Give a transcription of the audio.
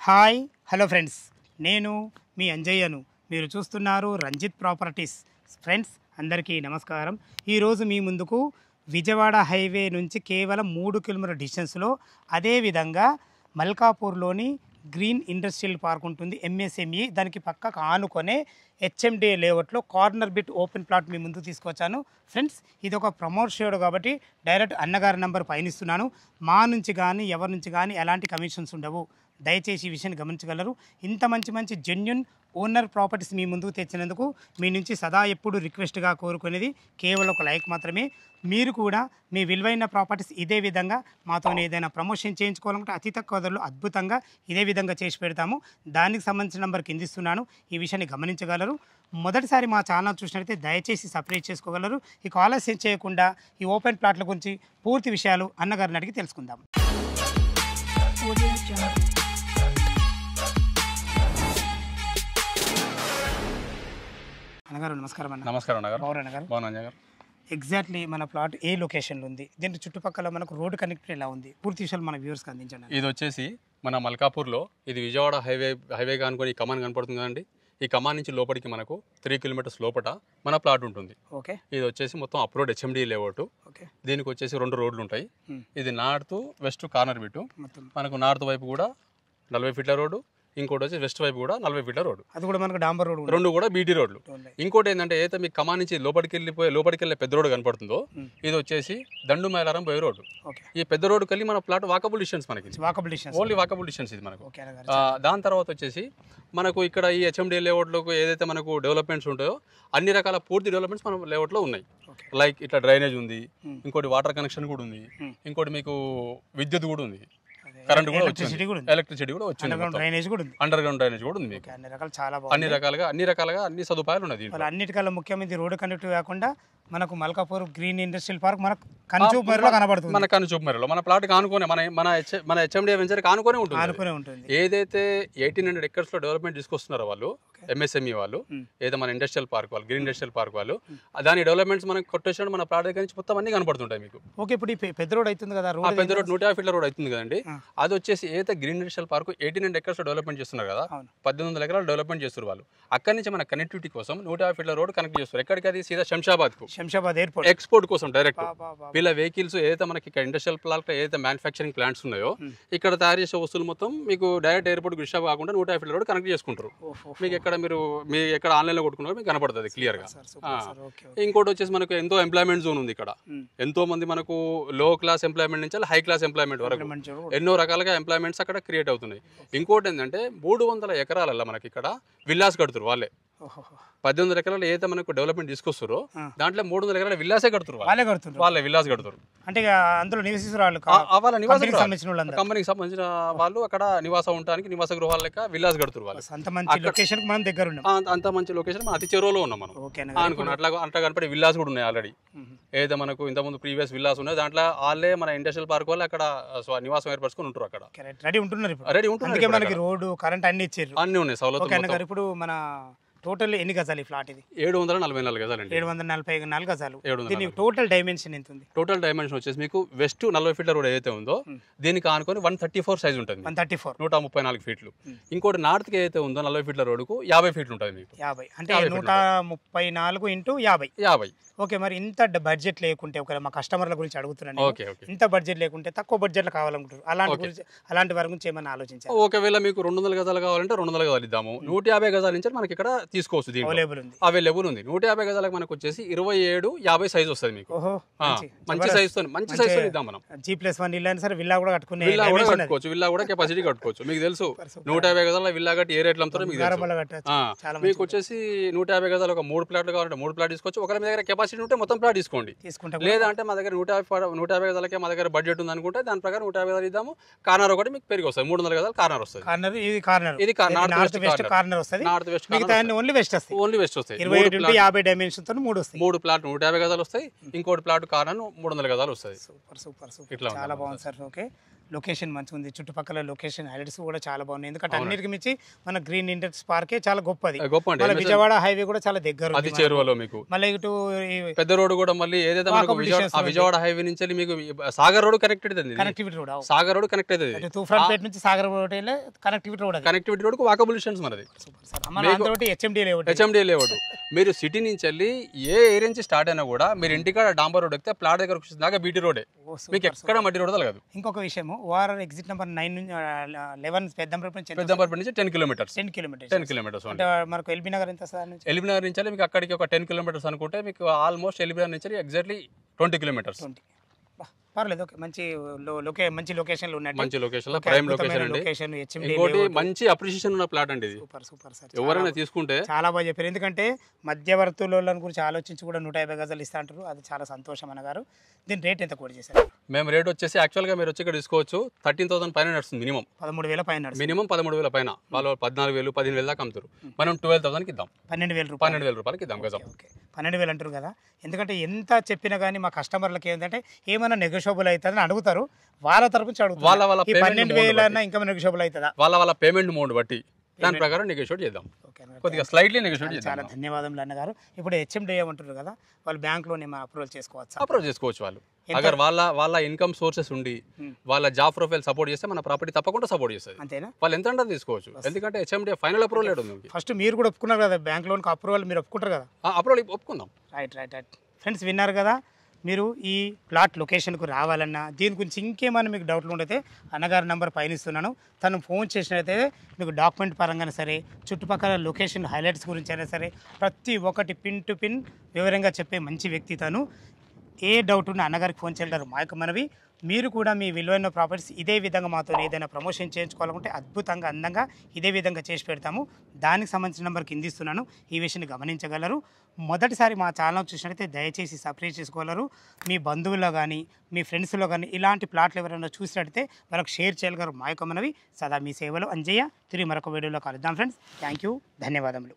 Hi hello friends, నేను మీ అంజయ్యను. మీరు చూస్తున్నారు రంజిత్ ప్రాపర్టీస్. ఫ్రెండ్స్ అందరికీ నమస్కారం. ఈరోజు మీ ముందుకు విజయవాడ హైవే నుంచి కేవలం 3 కిలోమీటర్ల డిస్టెన్స్లో, అదేవిధంగా మల్కాపూర్లోని గ్రీన్ ఇండస్ట్రియల్ పార్క్ ఉంటుంది, ఎంఎస్ఎంఈ. దానికి పక్కకు ఆనుకొనే హెచ్ఎండి లేఅవుట్లో కార్నర్ బిట్ ఓపెన్ ప్లాట్ మీ ముందుకు తీసుకొచ్చాను. ఫ్రెండ్స్, ఇది ఒక ప్రమోట్ షేడ్ కాబట్టి డైరెక్ట్ అన్నగారి నెంబర్ పైన ఇస్తున్నాను. మా నుంచి కానీ ఎవరి నుంచి కానీ ఎలాంటి కమిషన్స్ ఉండవు. దయచేసి ఈ విషయాన్ని గమనించగలరు. ఇంత మంచి జెన్యున్ ఓనర్ ప్రాపర్టీస్ మీ ముందుకు తెచ్చినందుకు మీ నుంచి సదా ఎప్పుడు రిక్వెస్ట్గా కోరుకునేది కేవలం ఒక లైక్ మాత్రమే. మీరు కూడా మీ విలువైన ప్రాపర్టీస్ ఇదే విధంగా మాతో ఏదైనా ప్రమోషన్ చేయించుకోవాలంటే అతి తక్కువ ధరలో అద్భుతంగా ఇదే విధంగా చేసి పెడతాము. దానికి సంబంధించిన నెంబర్ కింద ఇస్తున్నాను. ఈ విషయాన్ని గమనించగలరు. మొదటిసారి మా ఛానల్ చూసినట్లయితే దయచేసి సబ్స్క్రైబ్ చేసుకోగలరు. ఇక ఆలస్యం చేయకుండా ఈ ఓపెన్ ప్లాట్ల గురించి పూర్తి విషయాలు అన్నగారిని అడిగి తెలుసుకుందాం. అన్నగారు నమస్కారం. అన్న నమస్కారం అన్నగారు. బాగున్నారు. ఎగ్జాక్ట్లీ మన ప్లాట్ ఏ లొకేషన్లో ఉంది, దీని చుట్టుపక్కల మనకు రోడ్ కనెక్ట్ ఎలా ఉంది, పూర్తి విషయాలు మన వ్యూవర్స్కి అందించండి. ఇది వచ్చేసి మన మల్కాపూర్లో, ఇది విజయవాడ హైవే అనుకుని ఈ కమాన్ కనపడుతుంది కదండి. ఈ కమాన్ నుంచి లోపలికి మనకు 3 కిలోమీటర్స్ లోపల మన ప్లాట్ ఉంటుంది. ఓకే. ఇది వచ్చేసి మొత్తం అప్రోడ్ హెచ్ఎండి లేఅవుట్. ఓకే. దీనికి వచ్చేసి 2 రోడ్లు ఉంటాయి. ఇది నార్త్ వెస్ట్ కార్నర్ బిట్టు. మొత్తం మనకు నార్త్ వైపు కూడా 40 ఫీట్ల రోడ్డు, ఇంకోటి వచ్చి వెస్ట్ వైపు కూడా 40 ఫీట్ల రోడ్డు. అది కూడా మనకు డాంబర్ రోడ్, 2 కూడా బీటీ రోడ్లు. ఇంకోటి ఏంటంటే ఏదైతే మీకు కమాన్ నుంచి లోపలికి వెళ్ళే పెద్ద రోడ్డు కనపడుతుందో, ఇది వచ్చేసి దండు మైలారం పోయే రోడ్డు. ఈ పెద్ద రోడ్డుకి వెళ్ళి మన ప్లాట్ వాకబుల్ డిస్టెన్స్, మనకి ఓన్లీ వాకబుల్ డిస్టెన్స్ ఇది మనకు. దాని తర్వాత వచ్చేసి మనకు ఇక్కడ ఈ హెచ్ఎండి లేఅవుట్లకు ఏదైతే మనకు డెవలప్మెంట్స్ ఉంటాయో అన్ని రకాల పూర్తి డెవలప్మెంట్స్ మన లేఅవుట్లో ఉన్నాయి. లైక్ ఇట్లా డ్రైనేజ్ ఉంది, ఇంకోటి వాటర్ కనెక్షన్ కూడా ఉంది, ఇంకోటి మీకు విద్యుత్ కూడా ఉంది, కరెంట్ కూడా వచ్చింది, ఎలక్ట్రిసిటీ కూడా వచ్చింది, అండర్ గ్రౌండ్ డ్రైనేజ్ కూడా ఉంది. అన్ని రకాలుగా అన్ని సదుపాయాలు ఉన్నాయి. అన్నిటికల్లా ముఖ్యమైన రోడ్డు కనెక్ట్ కాకుండా మనకు మల్కాపూర్ గ్రీన్ ఇండస్ట్రియల్ పార్క్ మనకు కనుచూపు మేరలో కనబడుతుంది. మన కనుచూపు మేరలో మన ప్లాట్ ఆనుకొని మన హెచ్ఎండి వెంచర్ ఆనుకొని ఉంటుంది. ఏదైతే 1800 ఎకర్స్ లో డెవలప్మెంట్ తీసుకొస్తున్నారో వాళ్ళు, ఎంఎస్ఎంఈ వాళ్ళు, ఏదో మన ఇండస్ట్రియల్ పార్క్ వాళ్ళు, గ్రీన్ ఇండస్ట్రియల్ పార్క్ వాళ్ళు, దాని డెవలప్మెంట్స్ మనకు కొట్టేసిన మన ప్లాట్ దగ్గర నుంచి మొత్తం అన్ని కనబడుతుంటాయి మీకు. ఓకే. ఇప్పుడు ఈ పెద్ద రోడ్ అవుతుంది కదా, పెద్ద రోడ్ 150 ఫీట్ల రోడ్ అవుతుంది కదండి. అది వచ్చేసి ఏదైతే గ్రీన్ ఇండస్ట్రియల్ పార్క్ 1800 ఎకర్స్ లో డెవలప్మెంట్ చేస్తున్నారు కదా, 1800 ఎకరాలు డెవలప్మెంట్ చేస్తారు వాళ్ళు. అక్కడి నుంచి మన కనెక్టివిటీ కోసం 150 ఫీట్ల రోడ్ కనెక్ట్ చేస్తారు. ఎక్కడికి? అది సీదా శంషాబాద్ ఎయిర్పోర్ట్, ఎక్స్పోర్ట్ కోసం డైరెక్ట్. వీళ్ళ వెహికల్స్ ఏదైతే మనకి ఇక్కడ ఇండస్ట్రియల్ ప్లాంట్ ఏదైతే మ్యానుఫ్యాక్చరింగ్ ప్లాంట్స్ ఉన్నాయో, ఇక్కడ తయారు చేసే వస్తువులు మొత్తం మీకు డైరెక్ట్ ఎయిర్పోర్ట్ డిస్టర్బ్ కాకుండా 150 ఫీట్ల రోడ్ కనెక్ట్ చేసుకుంటారు. మీకు ఎక్కడ మీరు ఎక్కడ ఆన్లైన్ లో కొట్టుకున్నారో మీకు కనపడుతుంది క్లియర్ గా. ఇంకోటి వచ్చేసి మనకు ఎంతో ఎంప్లాయ్మెంట్ జోన్ ఉంది ఇక్కడ. ఎంతో మంది మనకు లో క్లాస్ ఎంప్లాయ్మెంట్ నుంచి హై క్లాస్ ఎంప్లాయ్మెంట్ వరకు ఎన్నో రకాలుగా ఎంప్లాయ్మెంట్స్ అక్కడ క్రియేట్ అవుతున్నాయి. ఇంకోటి ఏంటంటే 300 ఎకరాలలో మనకి ఇక్కడ విల్లాస్ కడుతున్నారు వాళ్ళే. 1800 ఎకరాలు ఏదైతే మనకు డెవలప్మెంట్ తీసుకొస్తారో దాంట్లో 300 ఎకరాల విల్లాసే కడుతున్నారు, వాళ్ళే విల్లాస్ కడుతున్నారు. అంటే అందులో కంపెనీకి సంబంధించిన వాళ్ళు అక్కడ నివాసం ఉండడానికి నివాస గృహాల లెక్క విల్లాస్ కడుతున్నారు వాళ్ళు. అంత మంచి లొకేషన్ మనం అతి చెరువులో ఉన్నాం మనం అనుకున్నాం. అట్లా కనపడే విల్లాస్ కూడా ఉన్నాయి ఆల్రెడీ. ఏదైతే మనకు ఇంతకుముందు ప్రీవియస్ విల్లాస్ ఉన్నాయి దాంట్లో వాళ్ళే మన ఇండస్ట్రియల్ పార్క్ వాళ్ళు అక్కడ నివాసం ఏర్పరచుకుని ఉంటారు. అక్కడ రెడీ ఉంటున్నారు. మనకి రోడ్డు కరెంట్ అన్ని ఇచ్చారు, అన్ని ఉన్నాయి సౌలభ్యం. ఇప్పుడు మన టోటల్ ఎన్ని గజాలు ఈ ఫ్లాట్? ఇది 744 గజాలు. 744 గజాలు. దీని టోటల్ డైమెన్షన్ ఎంత ఉంది? టోటల్ డైమెన్షన్ వచ్చేసి మీకు వెస్ట్ 40 ఫీట్ల రోడ్ ఏదైతే ఉందో దీనికి ఆనుకొని 134 సైజ్ ఉంటుంది, 134 ఫీట్లు. ఇంకోటి నార్త్ కి ఏదైతే ఉందో 40 ఫీట్ల రోడ్డుకు 50 ఫీట్లు ఉంటుంది మీకు. 50 అంటే 134 ఇంటూ 50. ఓకే. మరి ఇంత బడ్జెట్ లేకుంటే, ఒకవేళ మా కస్టమర్ల గురించి అడుగుతున్నాను, ఇంత బడ్జెట్ లేకుంటే తక్కువ బడ్జెట్ లో కావాలనుకుంటారు, అలాంటి వారి గురించి ఏమైనా ఆలోచించారు? ఒకవేళ మీకు 200 గజాలు కావాలంటే 200 గజాలు ఇద్దాము. 150 గజాల నుంచి మనకి ఇక్కడ తీసుకోవచ్చు, అవైలబుల్ ఉంది. 150 గజాలకు మనకు వచ్చేసి 27-50 సైజ్ వస్తుంది మీకు. మంచి సైజ్ ఇద్దాం మనం. G+1 ఇల్లు అయినా సరే విల్లా కూడా కట్టుకోవచ్చు, విల్లా కూడా కెపాసిటీ కట్టుకోవచ్చు. మీకు తెలుసు 150 గజాల విల్లా కట్టి ఏ రేట్లు అమ్ముతారో మీకు తెలుసు. మీకు వచ్చేసి 150 గజాలు ఒక 3 ప్లాట్లు కావాలంటే 3 ప్లాట్ తీసుకోవచ్చు. ఒకవేళ మీ దగ్గర కెపాసిటీ ఉంటే మొత్తం ప్లాట్ తీసుకోండి. లేదా అంటే మా దగ్గర 150 గజాలకే మా దగ్గర బడ్జెట్ ఉంది అనుకుంటే దాని ప్రకారం 150 గజాలు ఇద్దాము. కార్నర్ ఒకటి మీకు పెరిగి వస్తుంది, 300 గజాలు కార్నర్ వస్తుంది. ఇది నార్త్ వెస్ట్ కార్నర్ వస్తుంది. ఓన్లీ వెస్ట్ వస్తాయి. 27-50 డైమెన్షన్ తో 3 ప్లాట్ 150 గజాలు వస్తాయి. ఇంకోటి ప్లాట్ కార్నర్ 300 గజాలు వస్తాయి. సూపర్. ఇట్లా చాలా బాగుంది సార్. ఓకే. లొకేషన్ మంచిగా ఉంది, చుట్టుపక్కల లొకేషన్ హైలైట్స్ కూడా చాలా బాగున్నాయి. ఎందుకంటే అన్నిటికి మించి మన గ్రీన్ ఇండస్ట్రీస్ పార్కే చాలా గొప్పది. మళ్ళీ విజయవాడ హైవే కూడా చాలా దగ్గర అది చేరువలో మీకు. మళ్ళీ ఇటు పెద్ద రోడ్ కూడా మళ్ళీ ఏదైతే మనకు విజయవాడ హైవే నుంచి మీకు సాగర్ రోడ్ కనెక్టెడ్ అవుతుంది. Connectivity road, Sagar road connect అవుతుంది. తూఫాన్పేట నుంచి Sagar road connectivity road, connectivity road కు వాకబుల్ డిస్టెన్స్ మనది. HMD layout. మీరు సిటీ నుంచి వెళ్ళి ఏ ఏరియా నుంచి స్టార్ట్ అయినా కూడా మీరు ఇంటికాడ డాంబర్ రోడ్ ఎక్కితే ప్లాట్ దగ్గర వచ్చేసి దాకా బీటీ రోడే, మీకు ఎక్కడ మట్టి రోడ్ తగలదు. ఇంకొక విషయం, ఓఆర్ఆర్ ఎగ్జిట్ నెంబర్ 9 నుంచి 11 పెద్దంపేట నుంచి 10 కిలోమీటర్స్. 10 కిలోమీటర్స్ అంటే మనకు ఎల్బీ నగర్ ఎంత సార్? ఎల్బీ నగర్ నుంచి మీకు అక్కడికి ఒక 10 కిలోమీటర్స్ అనుకుంటే మీకు ఆల్మోస్ట్ ఎల్బీ నగర్ నుంచి ఎగ్జాక్ట్లీ 20 కిలోమీటర్స్. పర్లేదు, ఓకే. మంచి లొకేషన్లు ఉన్నాయి, మంచి లొకేషన్, ప్రైమ్ లొకేషన్ అండి. ఇంకోటి మంచి అప్రిషియేషన్ ఉన్న ప్లాట్ అండి ఇది. సూపర్ సార్, ఎవరైనా తీసుకుంటే చాలా బాగా చెప్పారు. ఎందుకంటే మధ్యవర్తుల గురించి ఆలోచించి కూడా 150 గజాలు ఇస్తా అంటారు, అది చాలా సంతోషం అన్నగారు. దీని రేట్ ఎంత కోట్ చేశారు? మేము రేట్ వచ్చేసి యాక్చువల్గా మీరు వచ్చి ఇక్కడ తీసుకోవచ్చు 13,000 పైన నడుస్తుంది. మినిమం 13,000 పైన, మినిమం 13,000 పైన. వాళ్ళు 14,000 15,000 దాకా అమ్ముతారు. మనం 12,000కి ఇద్దాం, 12,000 రూపాయలకి ఇద్దాం గజం. 12,000 అంటారు కదా. ఎందుకంటే ఎంత చెప్పినా కానీ మా కస్టమర్లకి ఏంటంటే ఏమైనా నెగోషియబుల్ అవుతుందని అడుగుతారు, వాళ్ళ తరపు నుంచి అడుగుతారు. వాళ్ళ 12,000 ఇంకా నెగోషియబుల్ అవుతుందా? వాళ్ళ పేమెంట్ మోడ్ బట్టి దాని ప్రకారం నెగోషియేట్ చేద్దాం, కొద్దిగా స్లైట్లీ నెగోషియేట్ చేద్దాం. చాలా ధన్యవాదములు అన్నగారు. ఇప్పుడు హెచ్ఎండి ఏమంటారు కదా, వాళ్ళు బ్యాంక్లోనే అప్రూవల్ చేసుకోవచ్చు. వాళ్ళు అగర్ వాళ్ళ ఇన్కమ్ సోర్సెస్ ఉండి వాళ్ళ జాబ్ ప్రొఫైల్ సపోర్ట్ చేస్తే మన ప్రాపర్టీ తప్పకుండా సపోర్ట్ చేస్తుంది. అంతేనా? వాళ్ళు ఎంత అంటే తీసుకోవచ్చు. ఎందుకంటే హెచ్ఎండి ఫైనల్ అప్రూవల్ ఉంది. ఫస్ట్ మీరు కూడా ఒప్పుకున్నారు కదా బ్యాంక్ లోన్ అప్రూవల్, మీరు ఒప్పుకుంటారు కదా? అప్రూవల్ ఒప్పుకుందాం. రైట్. ఫ్రెండ్స్ విన్నారు కదా, మీరు ఈ ప్లాట్ లొకేషన్కు రావాలన్నా దీని గురించి ఇంకేమైనా మీకు డౌట్లు ఉంటే అన్నగారి నెంబర్ పైన ఇస్తున్నాను, తను ఫోన్ చేసినైతే మీకు డాక్యుమెంట్ పరంగానే సరే, చుట్టుపక్కల లొకేషన్ హైలైట్స్ గురించి అయినా సరే ప్రతి ఒక్కటి పిన్ టు పిన్ వివరంగా చెప్పే మంచి వ్యక్తి తను. ఏ డౌట్ ఉన్నా అన్నగారికి ఫోన్ చేయగలరు. మా యొక్క మనవి, మీరు కూడా మీ విలువైన ప్రాపర్టీస్ ఇదే విధంగా మాతో ఏదైనా ప్రమోషన్ చేయించుకోవాలనుకుంటే అద్భుతంగా అందంగా ఇదే విధంగా చేసి పెడతాము. దానికి సంబంధించిన నెంబర్ కింద ఇస్తున్నాను, ఈ విషయాన్ని గమనించగలరు. మొదటిసారి మా ఛానల్ చూసినట్లయితే దయచేసి సబ్స్క్రైబ్ చేసుకోగలరు. మీ బంధువుల్లో కానీ మీ ఫ్రెండ్స్లో కానీ ఇలాంటి ప్లాట్లు ఎవరైనా చూసినట్టయితే వాళ్ళకి షేర్ చేయగలరు. మా యొక్క మనవి, సదా మీ సేవలో అంజయ్య. తిరిగి మరొక వీడియోలో కలుద్దాం ఫ్రెండ్స్. థ్యాంక్ యూ, ధన్యవాదములు.